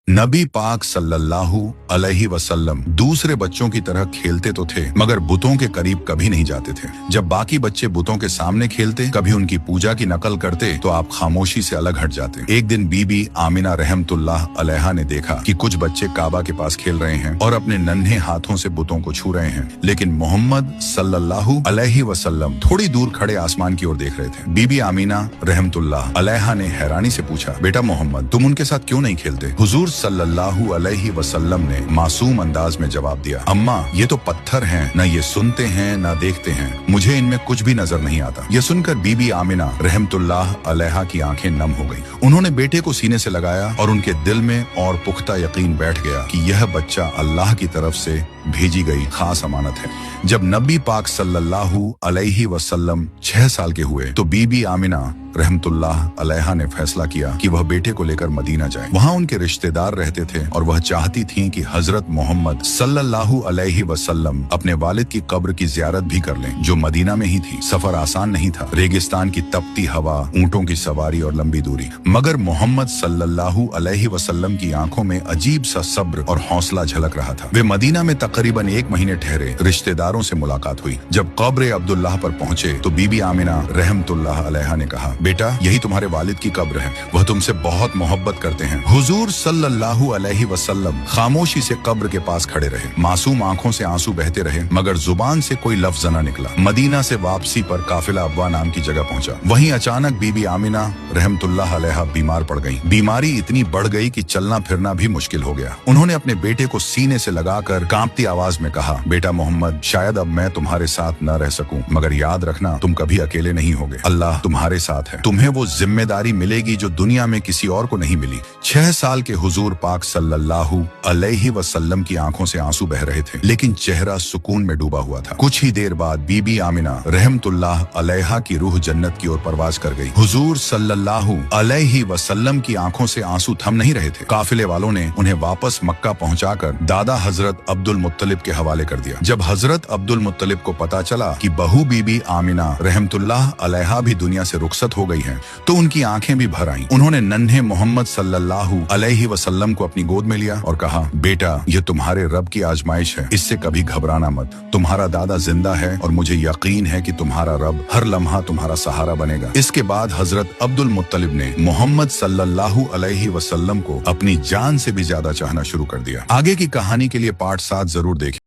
नबी पाक सल्लल्लाहु अलैहि वसल्लम दूसरे बच्चों की तरह खेलते तो थे मगर बुतों के करीब कभी नहीं जाते थे। जब बाकी बच्चे बुतों के सामने खेलते, कभी उनकी पूजा की नकल करते तो आप खामोशी से अलग हट जाते। एक दिन बीबी आमिना रहमतुल्लाह अलैहा ने देखा कि कुछ बच्चे काबा के पास खेल रहे हैं और अपने नन्हे हाथों से बुतों को छू रहे हैं, लेकिन मोहम्मद सल्लल्लाहु अलैहि वसल्लम थोड़ी दूर खड़े आसमान की ओर देख रहे थे। बीबी आमिना रहमतुल्लाह अलैहा ने हैरानी से पूछा, बेटा मोहम्मद, तुम उनके साथ क्यों नहीं खेलते? हुजूर सल्लल्लाहु अलैहि वसल्लम ने मासूम अंदाज में जवाब दिया, अम्मा, ये तो पत्थर हैं, न ये सुनते हैं न देखते हैं, मुझे इनमें कुछ भी नजर नहीं आता। ये सुनकर बीबी आमिना रहमतुल्लाह अलैहा की आंखें नम हो गईं। उन्होंने बेटे को सीने से लगाया और उनके दिल में और पुख्ता यकीन बैठ गया कि यह बच्चा अल्लाह की तरफ से भेजी गई खास अमानत है। जब नबी पाक सल्लल्लाहु अलैहि वसल्लम 6 साल के हुए तो बीबी आमिना रहमतुल्लाह अलैहा ने फैसला किया कि वह बेटे को लेकर मदीना जाए। वहाँ उनके रिश्तेदार रहते थे और वह चाहती थीं कि हजरत मोहम्मद सल्लल्लाहु अलैहि वसल्लम अपने वालिद की कब्र की जियारत भी कर लें, जो मदीना में ही थी। सफर आसान नहीं था, रेगिस्तान की तपती हवा, ऊंटों की सवारी और लंबी दूरी, मगर मोहम्मद सल्लल्लाहु अलैहि वसल्लम की आंखों में अजीब सा सब्र और हौसला झलक रहा था। वे मदीना में तकरीबन 1 महीने ठहरे। रिश्तेदारों से मुलाकात हुई। जब कब्र अब्दुल्लाह पर पहुंचे तो बीबी आमिना रहमतुल्लाह अलैहा ने कहा, बेटा, यही तुम्हारे वालिद की कब्र है, वह तुमसे बहुत मोहब्बत करते हैं। हुजूर सल्लल्लाहु अलैहि वसल्लम खामोशी से कब्र के पास खड़े रहे। मासूम आंखों से आंसू बहते रहे मगर जुबान से कोई लफ्ज न निकला। मदीना से वापसी पर काफिला अब्वा नाम की जगह पहुंचा। वहीं अचानक बीबी आमिना रहमतुल्लाह अलैहा बीमार पड़ गईं। बीमारी इतनी बढ़ गई कि चलना फिरना भी मुश्किल हो गया। उन्होंने अपने बेटे को सीने से लगाकर कांपती आवाज में कहा, बेटा मोहम्मद, शायद अब मैं तुम्हारे साथ न रह सकूं, मगर याद रखना, तुम कभी अकेले नहीं होगे। अल्लाह तुम्हारे साथ है। तुम्हें वो जिम्मेदारी मिलेगी जो दुनिया में किसी और को नहीं मिली। 6 साल के हुजूर पाक सल्लल्लाहु अलैहि वसल्लम की आंखों से आंसू बह रहे थे, लेकिन चेहरा सुकून में डूबा हुआ था। कुछ ही देर बाद बीबी आमिना रहमतुल्लाह अलैहा की रूह जन्नत की ओर परवाज कर गई। हुजूर सल्लल्लाहु अलैहि वसल्लम की आंखों से आंसू थम नहीं रहे थे। काफिले वालों ने उन्हें वापस मक्का पहुंचाकर दादा हजरत अब्दुल मुत्तलिब के हवाले कर दिया। जब हजरत अब्दुल मुत्तलिब को पता चला कि बहू बीबी आमिना रहमतुल्लाह अलैहा भी दुनिया से रुखसत हो गई है, तो उनकी आंखें भी भर आईं। उन्होंने नन्हे मोहम्मद सल्लल्लाहु अलैहि वसल्लम को अपनी गोद में लिया और कहा, बेटा, ये तुम्हारे रब की आजमाइश है, इससे कभी घबराना मत। तुम्हारा दादा जिंदा है और मुझे यकीन है कि तुम्हारा रब हर लम्हा तुम्हारा सहारा बनेगा। इसके बाद हजरत अब्दुल मुत्तलिब ने मोहम्मद सल्लल्लाहु अलैहि वसल्लम को अपनी जान से भी ज्यादा चाहना शुरू कर दिया। आगे की कहानी के लिए पार्ट 7 जरूर देखें।